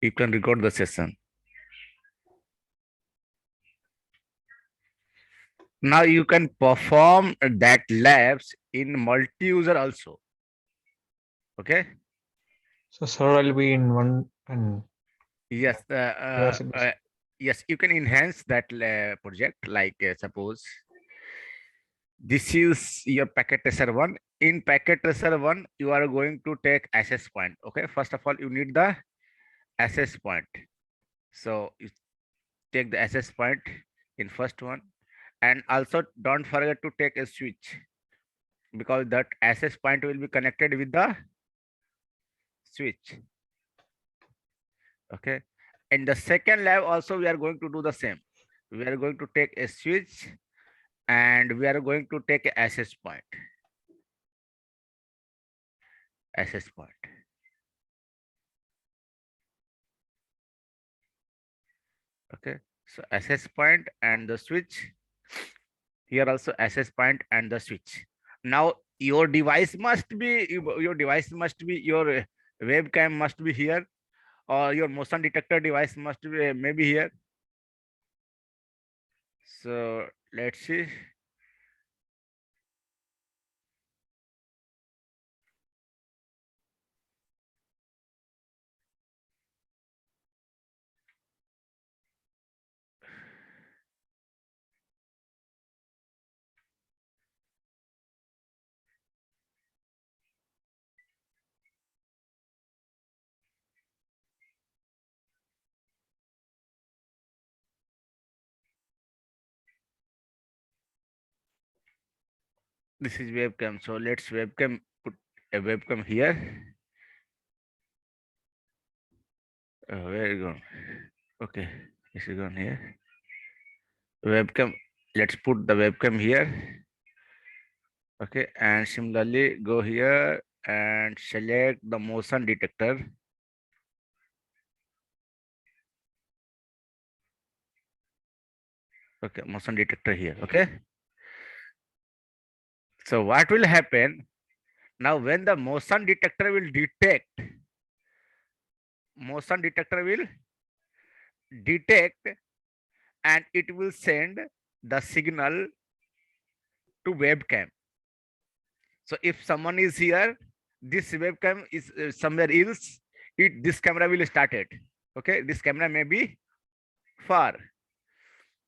You can record the session. Now you can perform that labs in multi-user also. Okay. So server will be in one and Yes. device. Yes, you can enhance that project. Like suppose this is your packet tracer one. In packet tracer one, you are going to take access point. Okay. First of all, you need the access point. So you take the access point in first one, and also don't forget to take a switch, because that access point will be connected with the switch. Okay. In the second lab also we are going to do the same. We are going to take a switch and we are going to take a access point. Access point. Okay. So access point and the switch. Here also access point and the switch. Now your device must be your webcam must be here, or your motion detector device must be maybe here. So let's see. This is webcam. So let's webcam put a webcam here. Where you going? Okay, this is going here. Webcam. Let's put the webcam here. Okay, and similarly go here and select the motion detector. Okay, motion detector here. Okay. So what will happen now when the motion detector will detect, and it will send the signal to webcam. So if someone is here, this webcam is somewhere else, this camera will start it. Okay, this camera may be far.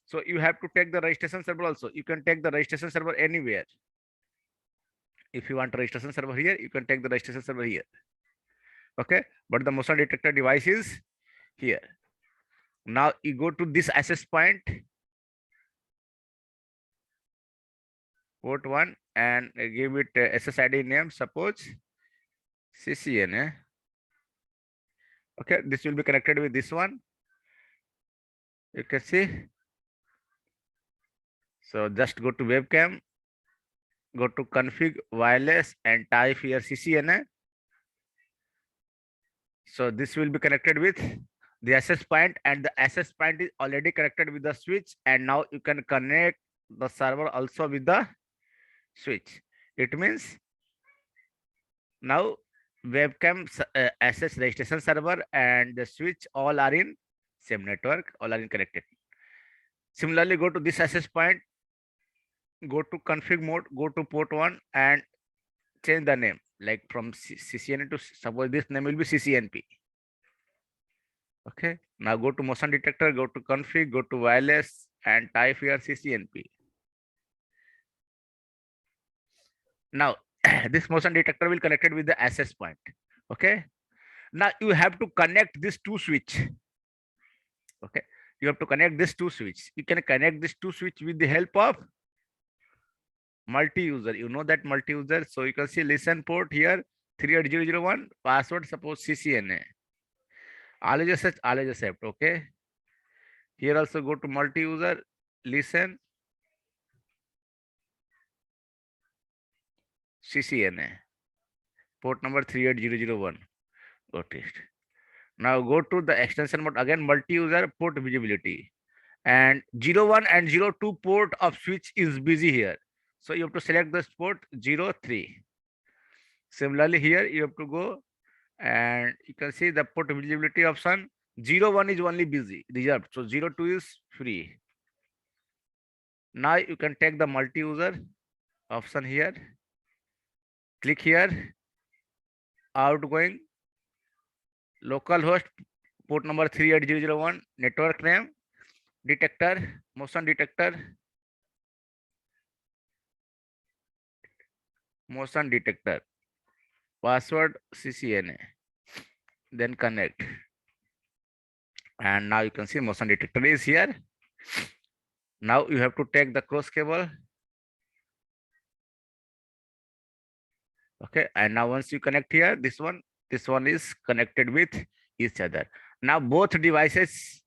So you have to take the registration server also. You can take the registration server anywhere. If you want registration server here, you can take the registration server here. Okay, but the motion detector device is here. Now you go to this access point, port 1, and give it SSID name, suppose CCNA. Okay, this will be connected with this one. You can see. So just go to webcam, go to config wireless and type here CCNA. So this will be connected with the access point, and the access point is already connected with the switch, and now you can connect the server also with the switch. It means now webcam access registration server and the switch all are in same network, all are in connected. Similarly, go to this access point, go to config mode, go to port 1 and change the name, like from CCNA to, suppose this name will be CCNP. Okay, now go to motion detector, go to config, go to wireless and type here CCNP. Now this motion detector will connected with the access point. Okay, now you have to connect this two switch. Okay, you have to connect this two switch. You can connect this two switch with the help of multi-user. You know that multi-user. So you can see listen port here 38001, password suppose CCNA. Always accept. Okay, here also go to multi-user, listen CCNA, port number 38001. Got it. Now go to the extension mode again, multi-user port visibility, and 01 and 02 port of switch is busy here. So you have to select this port 03. Similarly here you have to go and you can see the port visibility option 01 is only busy, reserved. So 02 is free. Now you can take the multi-user option here. Click here, outgoing, localhost, port number 38001, network name, detector, motion detector, password CCNA, then connect. And now you can see motion detector is here. Now you have to take the cross cable. Okay, and now once you connect here, this one is connected with each other. Now both devices,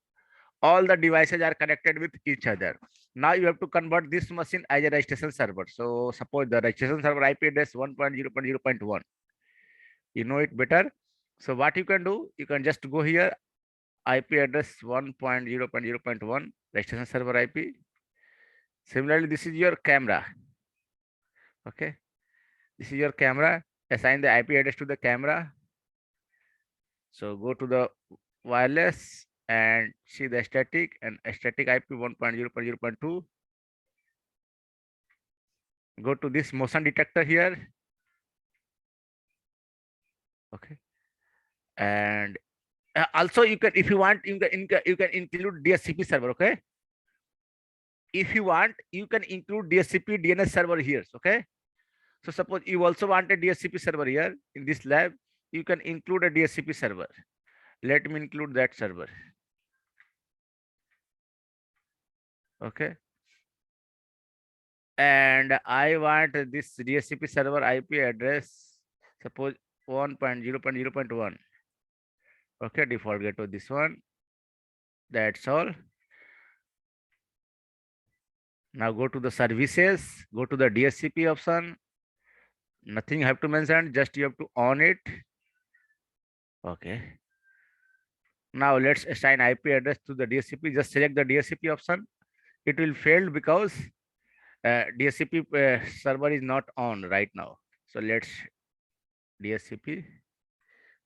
all the devices are connected with each other. Now you have to convert this machine as a registration server. So suppose the registration server IP address 1.0.0.1. You know it better. So what you can do, you can just go here, IP address 1.0.0.1, registration server IP. Similarly, this is your camera. Okay, this is your camera. Assign the IP address to the camera. So go to the wireless and see the static IP 1.0.0.2. Go to this motion detector here. Okay, and also you can, if you want, you can include DHCP server. Okay, if you want, you can include DHCP DNS server here. Okay, so suppose you also want a DHCP server here in this lab, you can include a DHCP server. Let me include that server. Okay, and I want this DHCP server IP address, suppose 1.0.0.1. Okay, default get to this one. That's all. Now go to the services, go to the DHCP option. Nothing you have to mention, just you have to on it. Okay. Now let's assign IP address to the DHCP. Just select the DHCP option. It will fail because DHCP server is not on right now. So let's DHCP.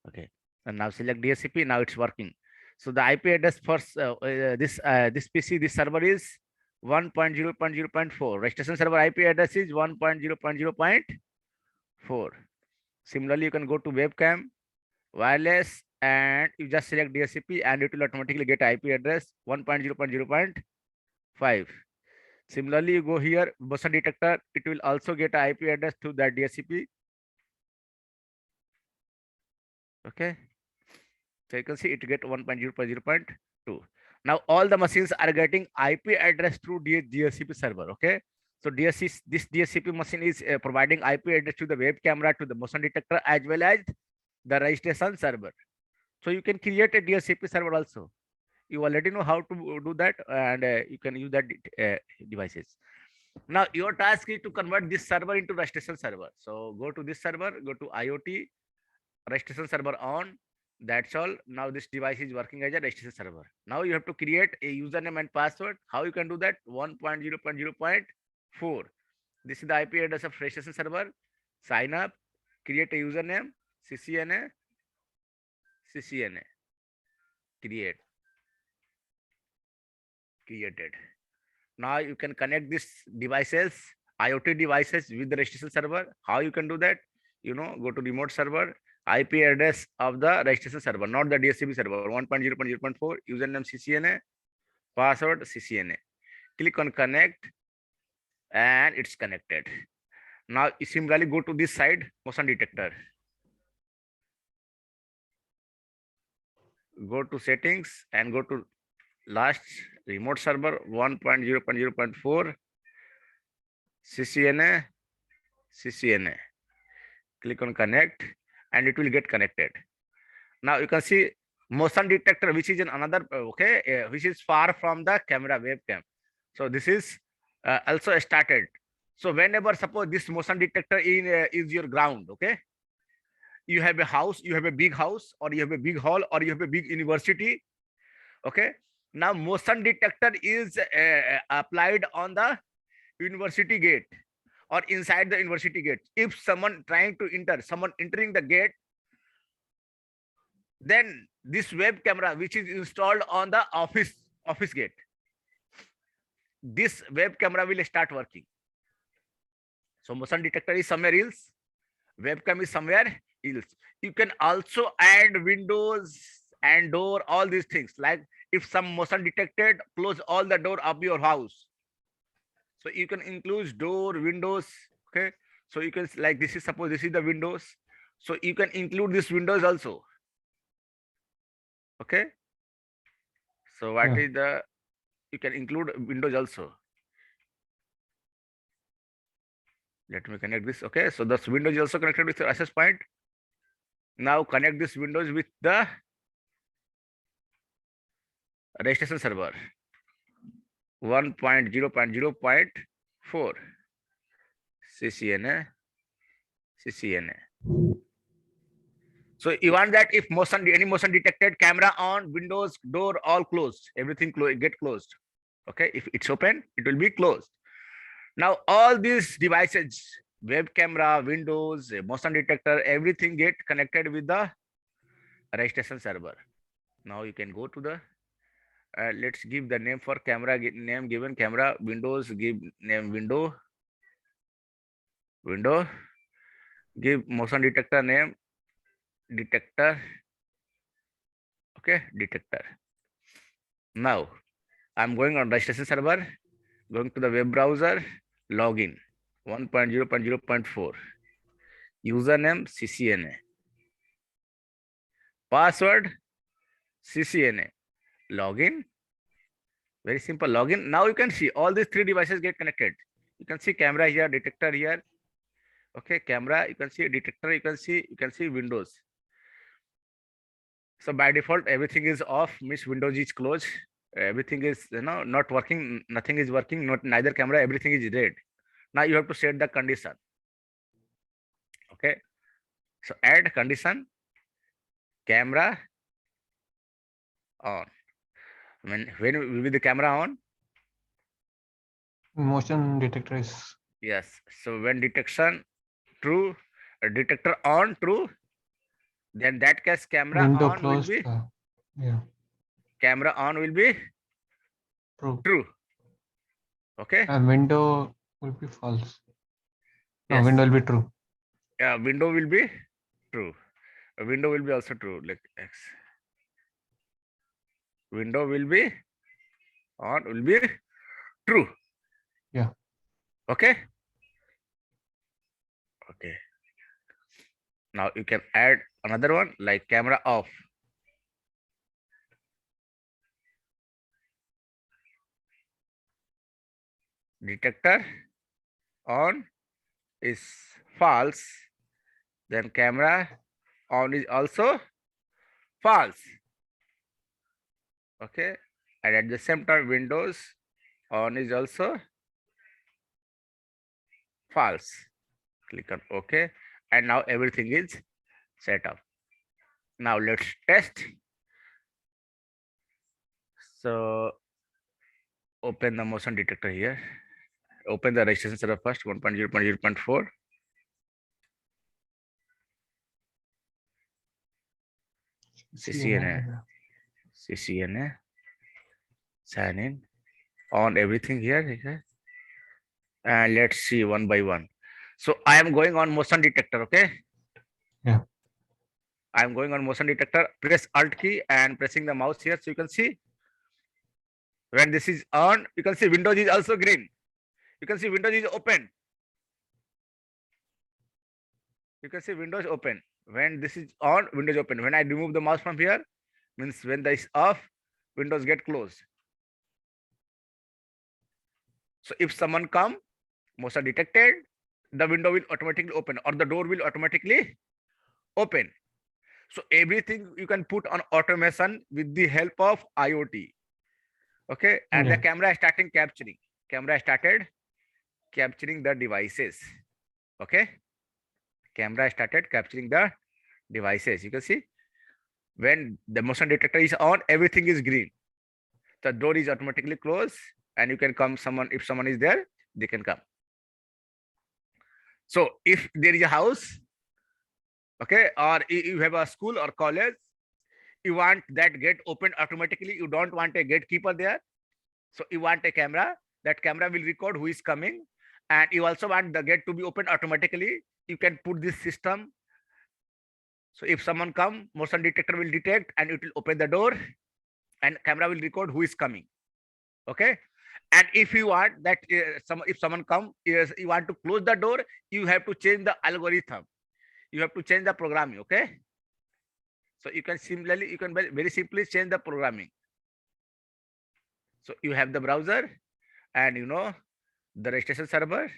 Okay. And now select DHCP. Now it's working. So the IP address for this PC, this server is 1.0.0.4. Registration server IP address is 1.0.0.4. Similarly, you can go to webcam, wireless, and you just select DHCP and it will automatically get IP address 1.0.0.5. Similarly, you go here, motion detector, it will also get an IP address to that DHCP. Okay. So you can see it get 1.0.0.2. Now all the machines are getting IP address through DHCP server. Okay. So this DHCP machine is providing IP address to the web camera, to the motion detector, as well as the registration server. So you can create a DHCP server also. You already know how to do that, and you can use that devices. Now your task is to convert this server into registration server. So go to this server, go to IoT, registration server on. That's all. Now this device is working as a registration server. Now you have to create a username and password. How you can do that? 1.0.0.4. This is the IP address of registration server. Sign up, create a username, CCNA, created. Now you can connect these devices, IoT devices, with the registration server. How you can do that? You know, go to remote server, IP address of the registration server, not the DHCP server, 1.0.0.4, username CCNA, password CCNA. Click on connect and it's connected. Now you similarly go to this side, motion detector. Go to settings and go to last, remote server 1.0.0.4, CCNA. Click on connect and it will get connected. Now you can see motion detector, which is in another which is far from the camera webcam. So this is also started. So whenever suppose this motion detector is your ground, okay, you have a house, you have a big house, or you have a big hall, or you have a big university. Okay, now motion detector is applied on the university gate or inside the university gate. If someone trying to enter, someone entering the gate, then this web camera which is installed on the office gate, this web camera will start working. So motion detector is somewhere else, webcam is somewhere else. You can also add windows and door, all these things. Like if some motion detected, close all the door of your house. So you can include door, windows. Okay. So you can, like this is, suppose this is the windows. So you can include this windows also. Okay. So what Yeah. is the, you can include windows also. Let me connect this. Okay. So this windows is also connected with your access point. Now connect this windows with the registration server 1.0.0.4 CCNA. So you want that if any motion detected, camera on, windows, door all closed, everything get closed. Okay, if it's open, it will be closed. Now all these devices, web camera, windows, motion detector, everything get connected with the registration server. Now you can go to the let's give the name for camera, name given camera, windows, give name window, give motion detector name detector. Okay, detector. Now I'm going on registration server, going to the web browser, login 1.0.0.4, username CCNA, password CCNA, login. Very simple login. Now you can see all these three devices get connected. You can see camera here, detector here. Okay, camera, you can see detector, you can see windows. So by default, everything is off, means windows is closed. Everything is not working, nothing is working, neither camera, everything is red. Now you have to set the condition. Okay. So add condition, camera on. When will be the camera on? Motion detector is Yes. So when detection true, detector on true, then that case camera window on will closed. be Yeah, camera on will be true. true. Okay. And window will be false. No, Yes. window will be true. Window will be true. Window will be also true. Like X. Window will be on, will be true. Yeah. Okay. Okay. Now you can add another one like camera off. Detector on is false, then camera on is also false. Okay. And at the same time, windows on is also false. Click on OK. And now everything is set up. Now let's test. So open the motion detector here. Open the registration server first, 1.0.0.4. CCNA, sign in, on everything here. And let's see one by one. So I am going on motion detector, okay? Yeah. I'm going on motion detector, press Alt key and pressing the mouse here. So you can see when this is on, you can see Windows is also green. You can see Windows is open. You can see Windows open. When this is on, Windows open. When I remove the mouse from here, means when this is off, Windows get closed. So if someone come, motion detected, the window will automatically open or the door will automatically open. So everything you can put on automation with the help of IoT. Okay, and the camera started capturing. Camera started capturing the devices. Okay, camera started capturing the devices. You can see when the motion detector is on, everything is green. The door is automatically closed, and you can come. If someone is there, they can come. So if there is a house, okay, or you have a school or college, you want that gate open automatically. You don't want a gatekeeper there. So you want a camera. That camera will record who is coming. And you also want the gate to be open automatically. You can put this system. So if someone come, motion detector will detect and it will open the door and camera will record who is coming. Okay. And if you want that if someone come, you want to close the door, you have to change the algorithm. You have to change the programming. Okay. So you can very simply change the programming. So you have the browser and the registration server.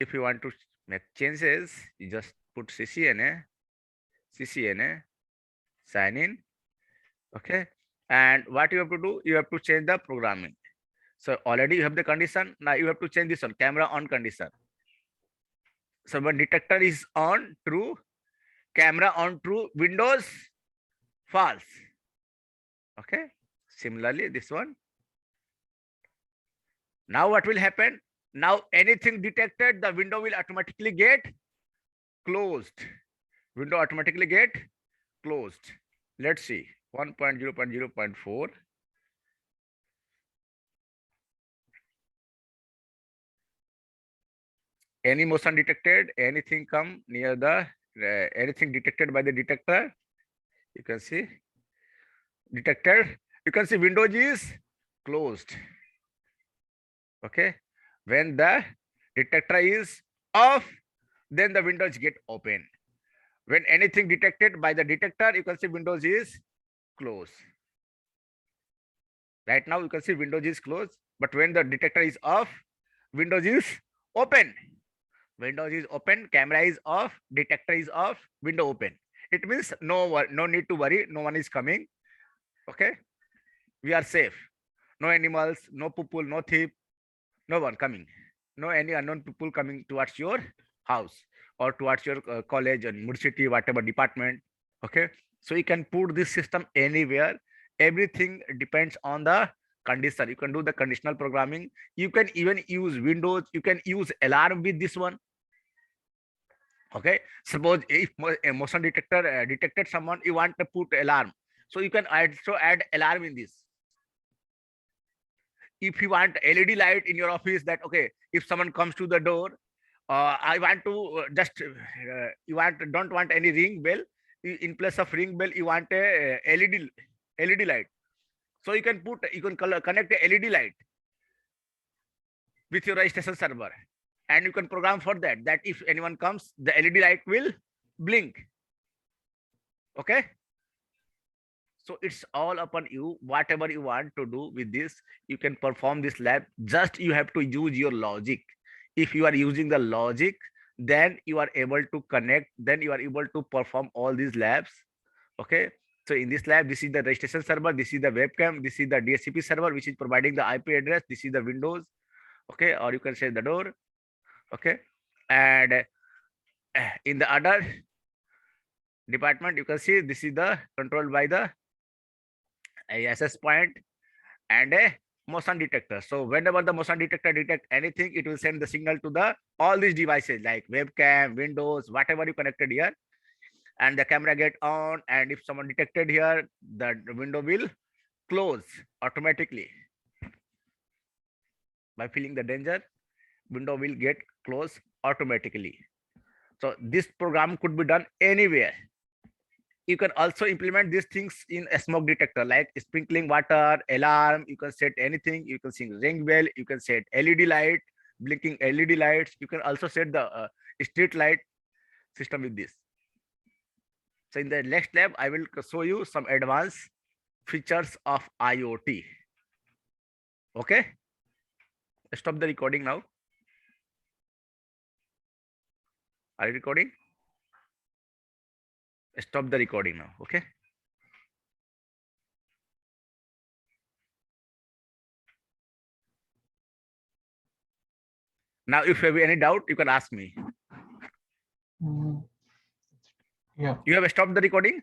If you want to make changes, you just put CCNA, sign in. Okay. And what you have to do, you have to change the programming. So already you have the condition. Now you have to change this one, camera on condition. So when detector is on, true, camera on, true, Windows false. Okay. Similarly, this one. Now what will happen? Now anything detected, the window will automatically get closed. Window automatically get closed. Let's see. 1.0.0.4. Any motion detected, anything come near the anything detected by the detector, you can see detected. You can see Windows is closed. Okay. When the detector is off, then the windows get open. When anything detected by the detector, you can see Windows is closed. Right now you can see Windows is closed, but when the detector is off, Windows is open. Windows is open, camera is off, detector is off, window open. It means no need to worry, no one is coming. Okay, we are safe. No animals, no people, no thief, no one coming. No any unknown people coming towards your house or towards your college and university, whatever department. Okay, so you can put this system anywhere. Everything depends on the condition. You can do the conditional programming. You can even use Windows. You can use alarm with this one. Okay, suppose if a motion detector detected someone, you want to put alarm, so you can also add alarm in this. If you want LED light in your office, that okay, if someone comes to the door, I want to don't want any ring bell. In place of ring bell, you want a LED light. So you can connect a LED light with your registration server, and you can program for that. That if anyone comes, the LED light will blink. Okay. So it's all upon you. Whatever you want to do with this, you can perform this lab. Just you have to use your logic. If you are using the logic, then you are able to connect. Then you are able to perform all these labs. Okay. So in this lab, this is the registration server. This is the webcam. This is the DHCP server, which is providing the IP address. This is the Windows. Okay. Or you can say the door. Okay. And in the other department, you can see this is the controlled by the access point and a motion detector. So whenever the motion detector detect anything, it will send the signal to the all these devices like webcam, Windows, whatever you connected here, and the camera get on. And if someone detected here, the window will close automatically. By feeling the danger, window will get closed automatically. So this program could be done anywhere. You can also implement these things in a smoke detector, like sprinkling water, alarm. You can set anything. You can sing ring bell. You can set LED light, blinking LED lights. You can also set the street light system with this. So in the next lab, I will show you some advanced features of IoT. Okay. Stop the recording now. Are you recording? Stop the recording now. Okay. Now, if you have any doubt, you can ask me. Yeah. You have stopped the recording?